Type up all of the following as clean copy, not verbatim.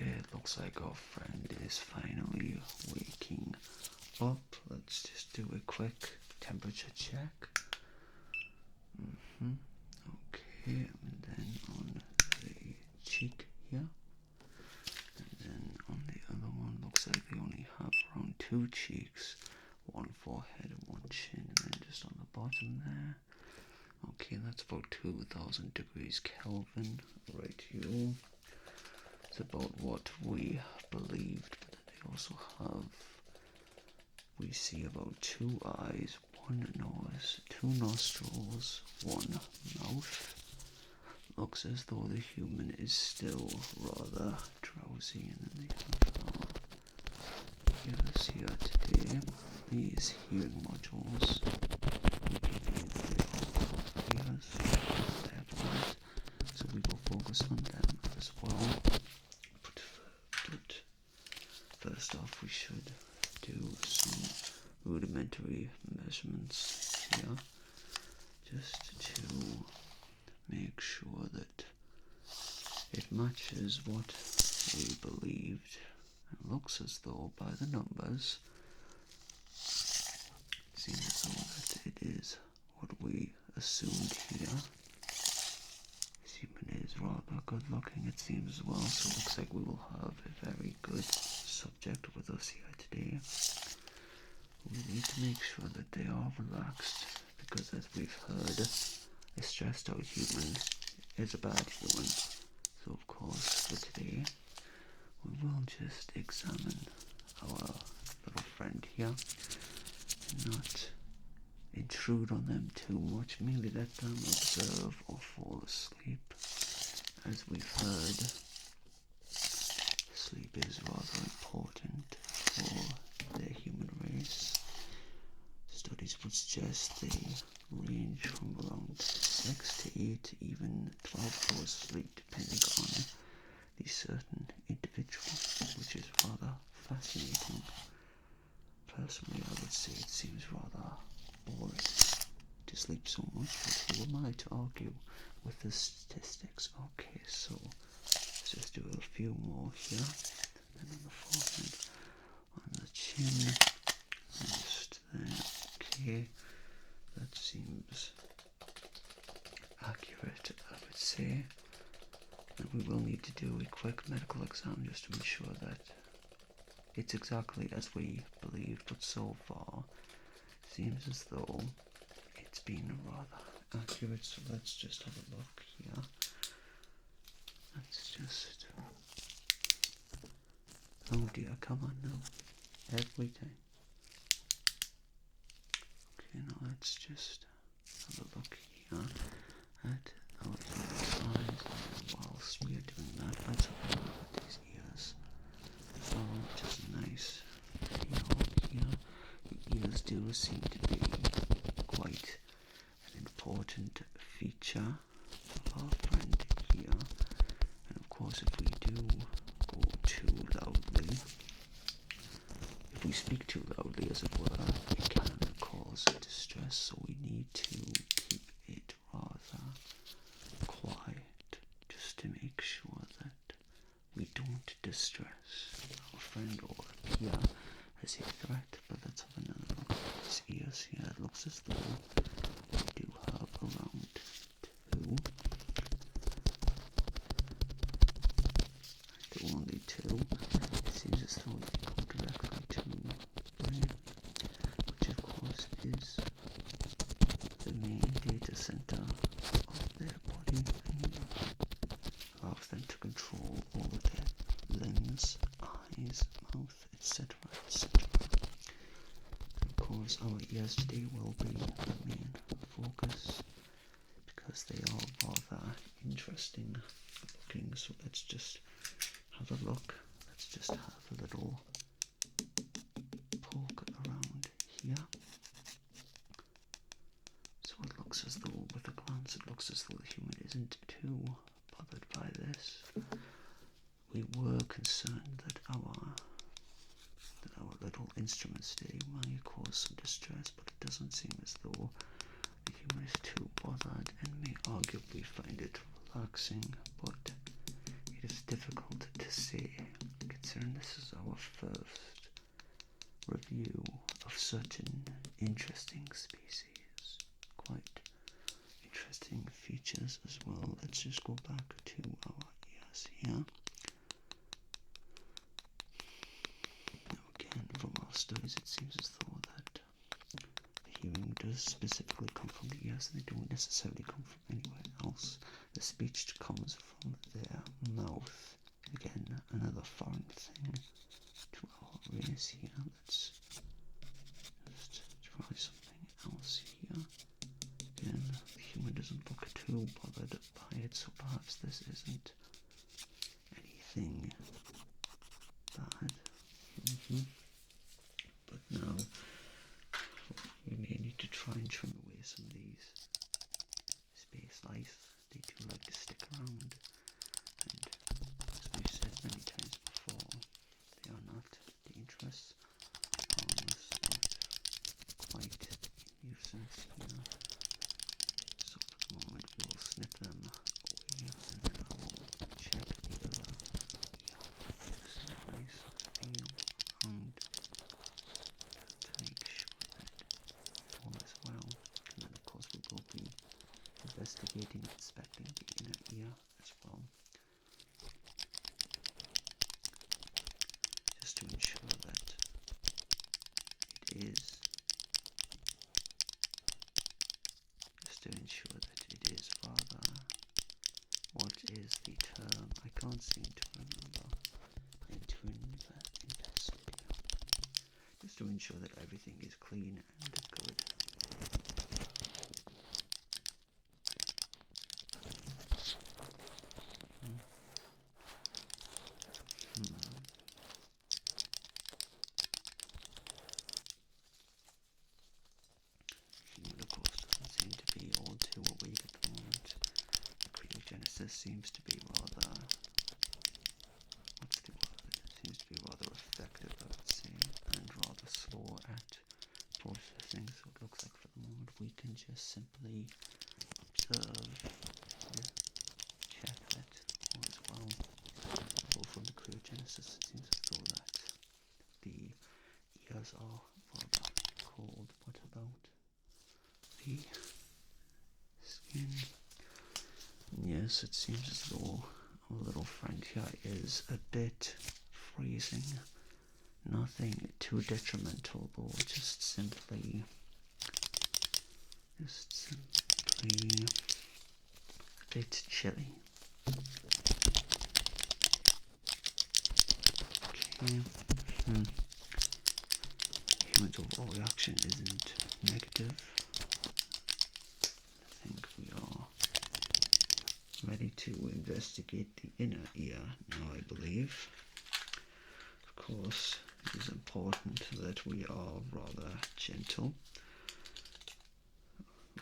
Okay, it looks like our friend is finally waking up. Let's just do a quick temperature check. Okay, and then on the cheek here. And then on the other one, looks like they only have around 2 cheeks. One forehead and one chin, and then just on the bottom there. Okay, that's about 2000 degrees Kelvin. Right, you. It's about what we believed, but then they also have, we see about 2 eyes, 1 nose, 2 nostrils, 1 mouth. Looks as though the human is still rather drowsy, and then they have our ears here today. These hearing modules, we believe they are ears, so we will focus on them as well. But first off, we should do some rudimentary measurements here, just to make sure that it matches what we believed. It looks as though by the numbers, it seems as though that it is what we assumed here. Human is rather good looking, it seems as well, so it looks like we will have a very good subject with us here today. We need to make sure that they are relaxed, because as we've heard, a stressed out human is a bad human. So of course for today we will just examine our little friend here and not intrude on them too much, merely let them observe or fall asleep. As we've heard, sleep is rather important for the human race. Studies would suggest they range from around 6 to 8, even 12 hours sleep, depending on the certain individual, which is rather fascinating. Personally, I would say it seems rather boring to sleep so much, but who am I to argue with the statistics? Okay, so let's just do a few more here, and on the forehead, on the chin, just there. Okay, that seems accurate, I would say. And we will need to do a quick medical exam just to ensure that it's exactly as we believed, but so far seems as though it's been rather accurate. So let's just have a look here. Let's just, oh dear, come on now, every time. Okay, now let's just have a look here at our human eyes, and whilst we are doing that, let's have a look at these ears. Oh, just nice. Here, the ears do seem to be quite an important feature of our friend here. And of course, if we do go too loudly, if we speak too loudly, as it were, it can cause distress, so we need to keep it rather quiet, just to make sure that we don't distress our friend or appear as a threat. But let's have another look at his ears here. It looks as though we do have around 2. Only 2. It seems as though they go directly to the brain, which of course is the main data center of their body, and allows them to control all of their limbs, eyes, mouth, etc., etc. Of course, our ears today will be the main focus, because they are rather interesting looking. So let's just have a look. Let's just have a little poke around here. So it looks as though, with a glance, it looks as though the human isn't too bothered by this. We were concerned that our little instruments today might cause some distress, but it doesn't seem as though the human is too bothered, and may arguably find it relaxing, but it is difficult to say, considering this is our first review of such an interesting species. Quite interesting features as well. Let's just go back to our ears here. Now again, from our studies, it seems as though that the hearing does specifically come from the ears, and they don't necessarily come from anywhere else. The speech comes from their mouth. Again, another foreign thing to our ears here. Let's just try something else here. Again, the human doesn't look too bothered by it, so perhaps this isn't anything bad. But now we may need to try and trim away some of these space lice. They do like to stick around, and as we've said many times before, they are not dangerous, harmless, but quite a nuisance here. So for the moment we will snip them away, and then I will check the other just a nice feel around to make sure that all is well. And then of course we will be investigating, inspecting the inner ear as well, just to ensure that it is rather, what is the term? I can't seem to remember. Just to ensure that everything is clean and good. Human, of course, doesn't seem to be all too awake at the moment. The cryogenesis seems to be rather, what's the word? It seems to be rather effective, I would say, and rather slow at processing. So it looks like for the moment we can just simply observe, check that all is well. Although from the cryogenesis it seems as though that the ears are rather cold. What about the skin? Yes, it seems as though our little friend here is a bit freezing. Nothing too detrimental, though, just simply a bit chilly. Okay. Human's overall reaction isn't negative. I think we are ready to investigate the inner ear now, I believe. Of course, it is important that we are rather gentle.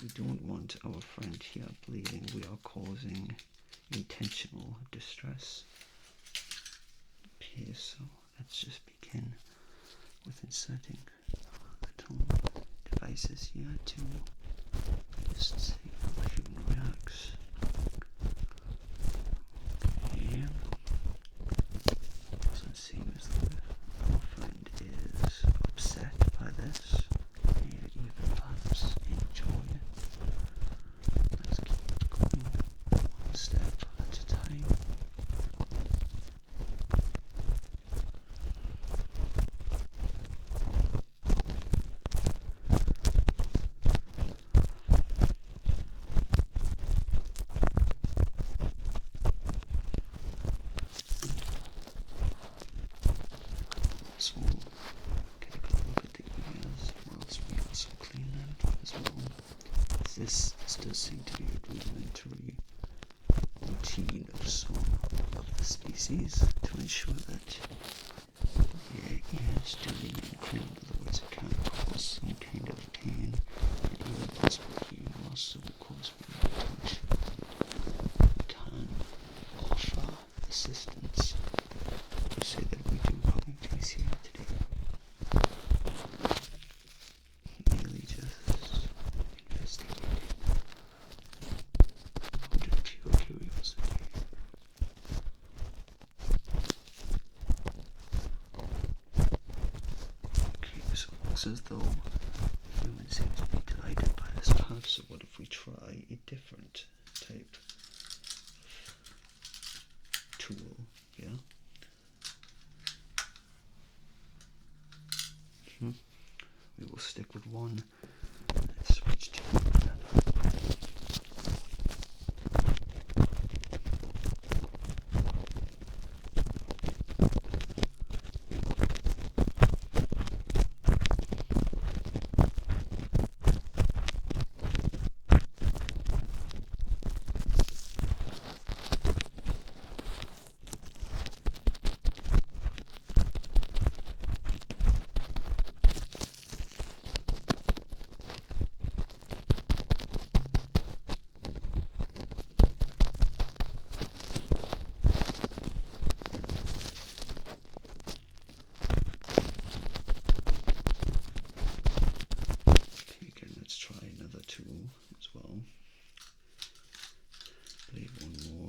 We don't want our friend here believing we are causing intentional distress. Okay, so let's just begin with inserting little devices here to just see how the human reacts. Okay. Doesn't seem as though our friend is upset by this, maybe even perhaps enjoy it. Let's keep going one step at a time. So we'll get a good look at the ears whilst we also clean them as well. This does seem to be a rudimentary routine of some of the species to ensure that the ears do remain clean, otherwise it can cause some kind of pain and even possible hearing loss. So of course we can offer assistance. To say that we do cooking things here today. Merely just investigating out of pure curiosity. looks as though humans seem to be delighted by this path, so what if we try a different type of tool here? We will stick with one. Let's switch to another.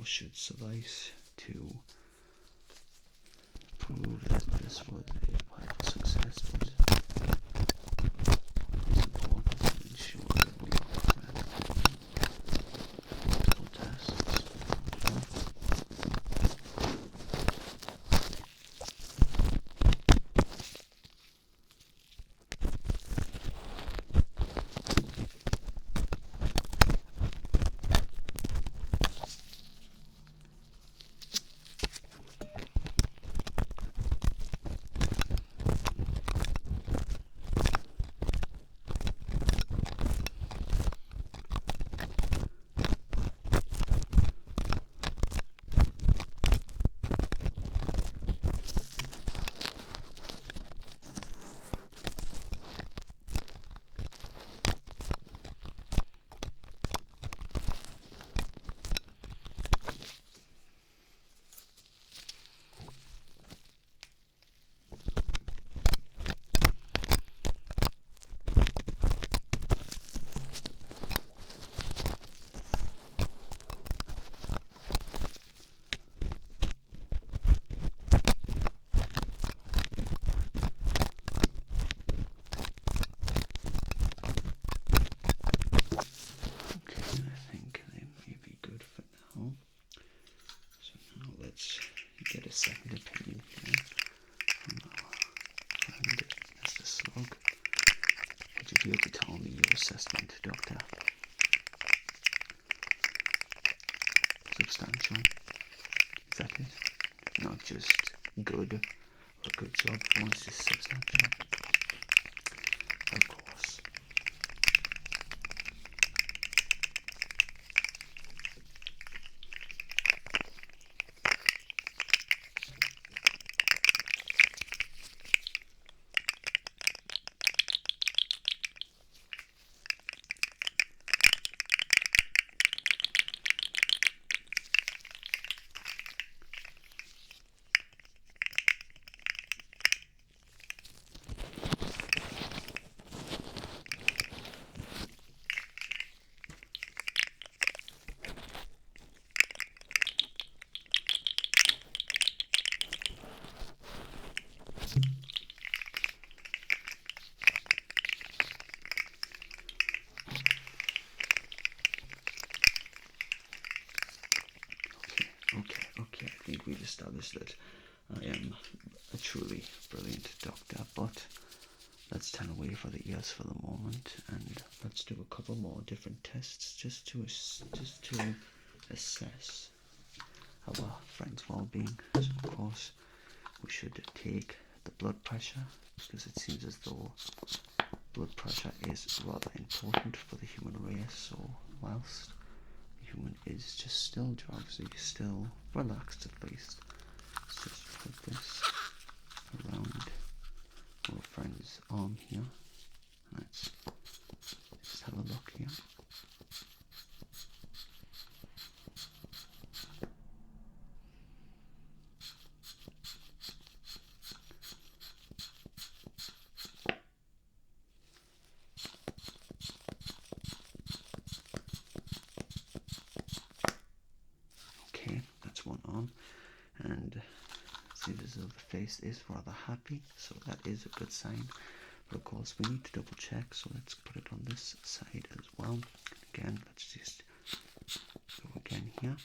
Should suffice to prove that this was a quite successful. It's important to ensure that we are correct. Multiple tests. Get a second opinion here from our friend Mr. Slug. Would you be able to tell me your assessment, Doctor? Substantial? Is that it? Not just good or a good job, once it's substantial. Of course. Okay, I think we've established that I am a truly brilliant doctor, but let's turn away from the ears for the moment and let's do a couple more different tests just to assess our friend's well-being. So of course we should take the blood pressure, because it seems as though blood pressure is rather important for the human race. So whilst human is just still drowsy, still relaxed at least, let's just put this around our friend's arm here. Let's just have a look here. One arm, and see as though the face is rather happy, so that is a good sign. But of course we need to double check, so let's put it on this side as well. Again, let's just go again here.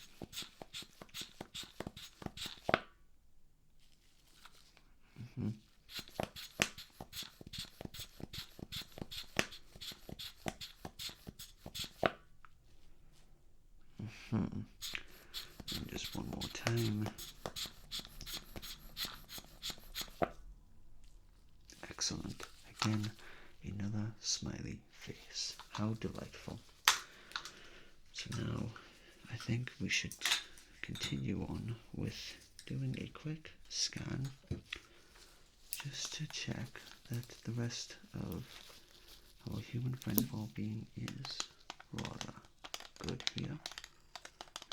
And just one more time. Excellent. Again, another smiley face. How delightful. So now I think we should continue on with doing a quick scan just to check that the rest of our human friend well-being is rather good here.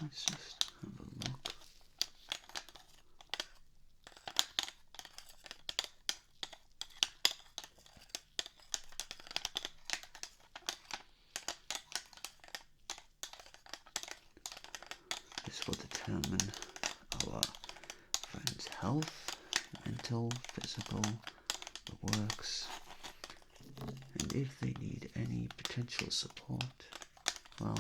Let's just have a look. This will determine our friend's health, mental, physical, the works, and if they need any potential support, well,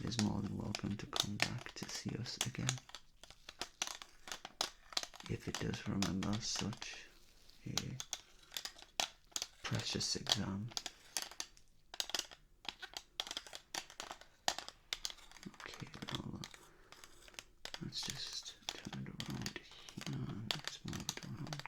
it is more than welcome to come back to see us again. If it does remember such a precious exam. Okay, well, let's just turn it around here and let's move it around.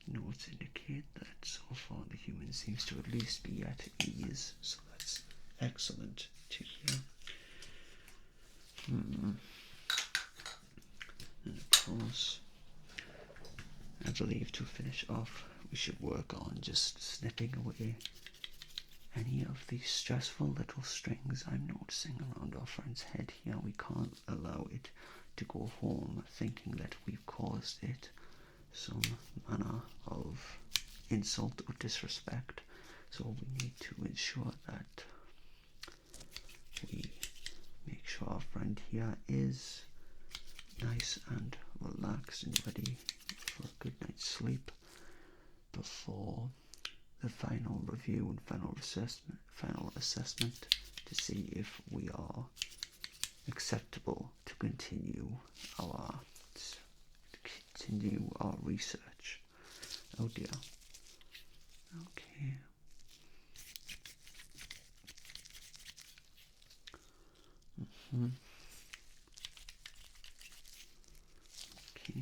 Notes indicate that so far the human seems to at least be at ease, so that's excellent to hear. And of course, I believe to finish off, we should work on just snipping away any of the stressful little strings I'm noticing around our friend's head here. We can't allow it to go home thinking that we've caused it some manner of insult or disrespect, so we need to ensure that we make sure our friend here is nice and relaxed and ready for a good night's sleep before the final review and final assessment to see if we are acceptable to continue our research. Oh dear. Okay. Okay.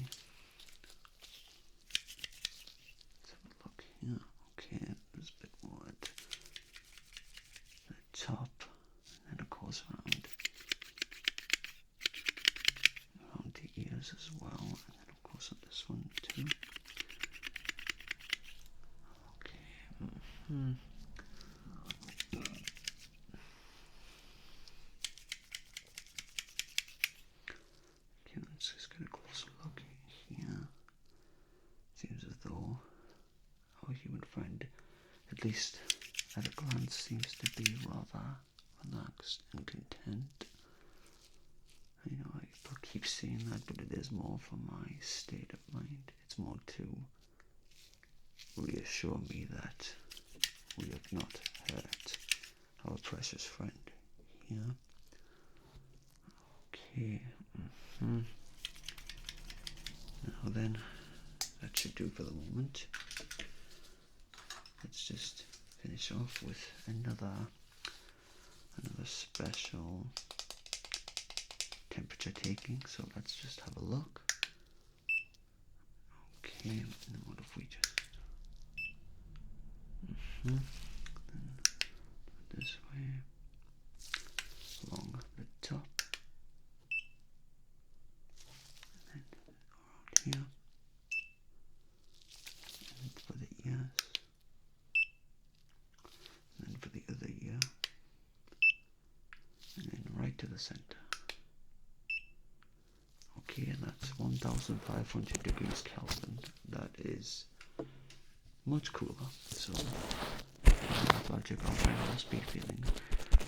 Let's have a look here. Okay, there's a bit more at the top, and then of course around the ears as well, and then of course on this one too. Okay. Okay, let's just get a closer look here. Seems as though our human friend, at least at a glance, seems to be rather relaxed and content. You know, I keep saying that, but it is more for my state of mind. It's more to reassure me that we have not hurt our precious friend here. Okay. Now then, that should do for the moment. Let's just finish off with another special temperature taking. So let's just have a look. Okay, and then what if we just then center. Okay, and that's 1500 degrees Kelvin. That is much cooler. So logic our brain must be feeling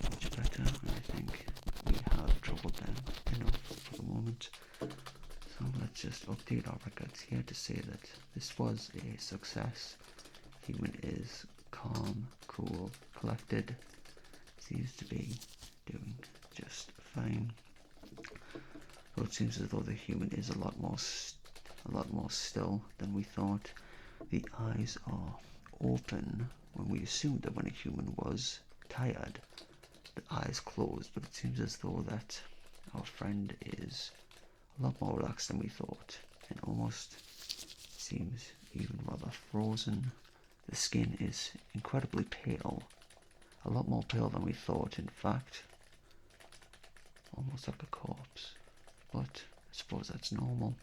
much better, and I think we have troubled them enough for the moment. So let's just update our records here to say that this was a success. Human is calm, cool, collected, seems to be doing just fine. So it seems as though the human is a lot more still than we thought. The eyes are open when we assumed that when a human was tired, the eyes closed, but it seems as though that our friend is a lot more relaxed than we thought, and almost seems even rather frozen. The skin is incredibly pale, a lot more pale than we thought, in fact, almost like a corpse, but I suppose that's normal.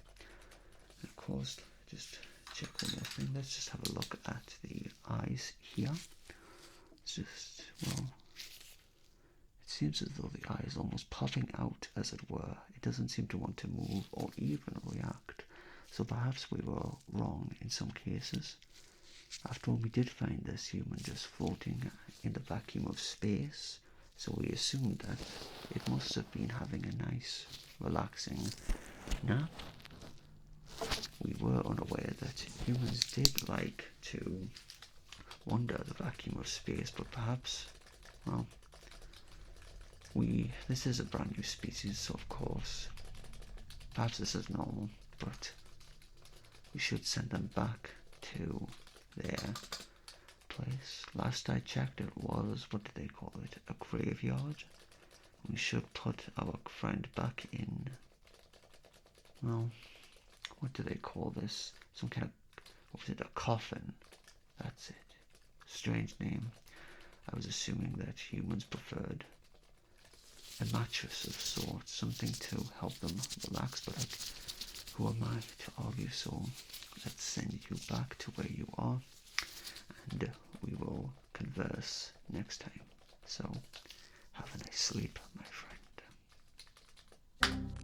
And of course, just check one more thing. Let's just have a look at the eyes here. It's just, well, it seems as though the eye is almost popping out, as it were. It doesn't seem to want to move or even react. So perhaps we were wrong in some cases. After all, we did find this human just floating in the vacuum of space, so we assumed that it must have been having a nice, relaxing nap. We were unaware that humans did like to wander the vacuum of space, but perhaps, well, this is a brand new species, so of course, perhaps this is normal, but we should send them back to their place. Last I checked, it was, what did they call it, a graveyard. We should put our friend back in, well, what do they call this? Some kind of, what was it, a coffin? That's it. Strange name. I was assuming that humans preferred a mattress of sorts, something to help them relax, but who am I to argue? So let's send you back to where you are, and we will converse next time. So have a nice sleep, my friend.